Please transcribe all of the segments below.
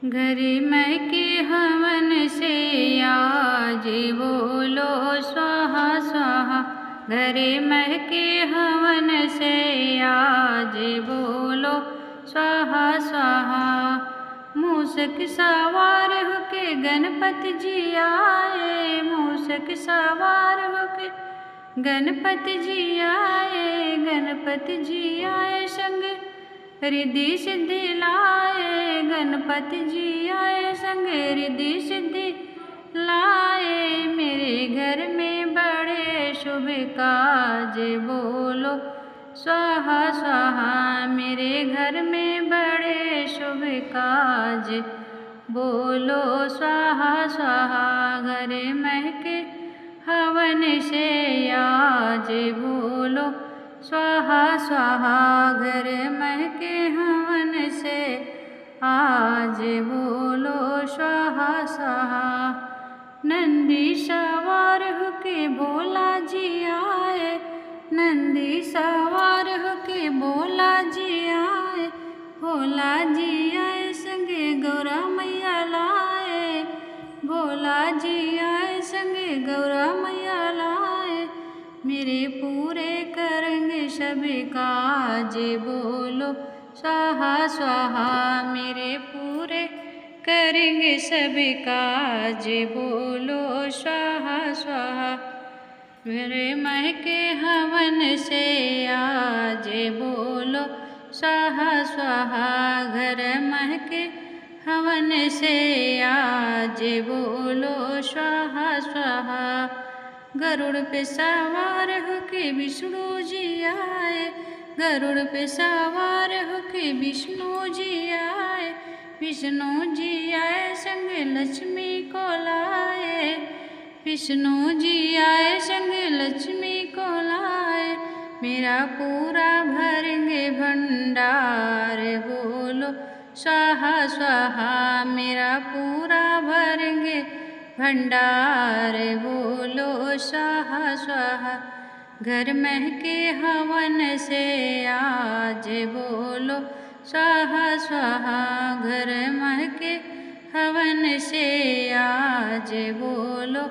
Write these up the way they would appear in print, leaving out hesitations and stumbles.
घर महके हवन से आज बोलो स्वाहा स्वाहा। घर महके हवन से आज बोलो स्वाहा स्वाहा। मूषक सवार होके गणपति जी आए, मूषक सवार होके गणपति जी आए, गणपति जी आए संग रिद्धि सिद्धि लाए, गणपति जी आए संग रिद्धि सिद्धि लाए। मेरे घर में बड़े शुभ काज बोलो स्वाहा स्वाहा। मेरे घर में बड़े शुभ काज बोलो स्वाहा स्वाहा। घर महके हवन से आज बोलो स्वाहा स्वाहा। घर महके हवन से आज बोलो स्वाहा स्वाहा। नंदी सवार होके भोला जी आए, नंदी सवार होके भोला जी आए, भोला जी आए संगे गौरा मैया लाए, भोला जी आए संगे गौरा मैया लाए। मेरे पूरे करेंगे सभी काज बोलो स्वाहा स्वाहा। मेरे पूरे करेंगे सभी काज बोलो स्वाहा स्वाहा। मेरे महके हवन से आज बोलो स्वाहा स्वाहा। घर महके हवन से आज बोलो स्वाहा स्वाहा। गरुड़ पे सवार होके विष्णु जी आए, गरुड़ पे सवार होके विष्णु जी आए, विष्णु जी आए संग लक्ष्मी को लाए, विष्णु जी आए संग लक्ष्मी को लाए। मेरा पूरा भरेंगे भंडार बोलो स्वाहा स्वाहा। मेरा पूरा भरेंगे भंडार बोलो स्वाहा स्वाहा। घर महके हवन से आज बोलो स्वाहा स्वाहा। घर महके हवन से आज बोलो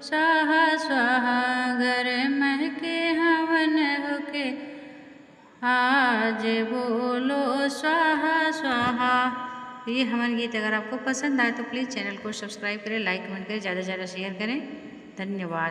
स्वाहा स्वाहा। घर महके हवन होके आज बोलो स्वाहा स्वाहा। ये हवन गीत अगर आपको पसंद आए तो प्लीज़ चैनल को सब्सक्राइब करें, लाइक कमेंट करें, ज़्यादा से ज़्यादा शेयर करें। धन्यवाद।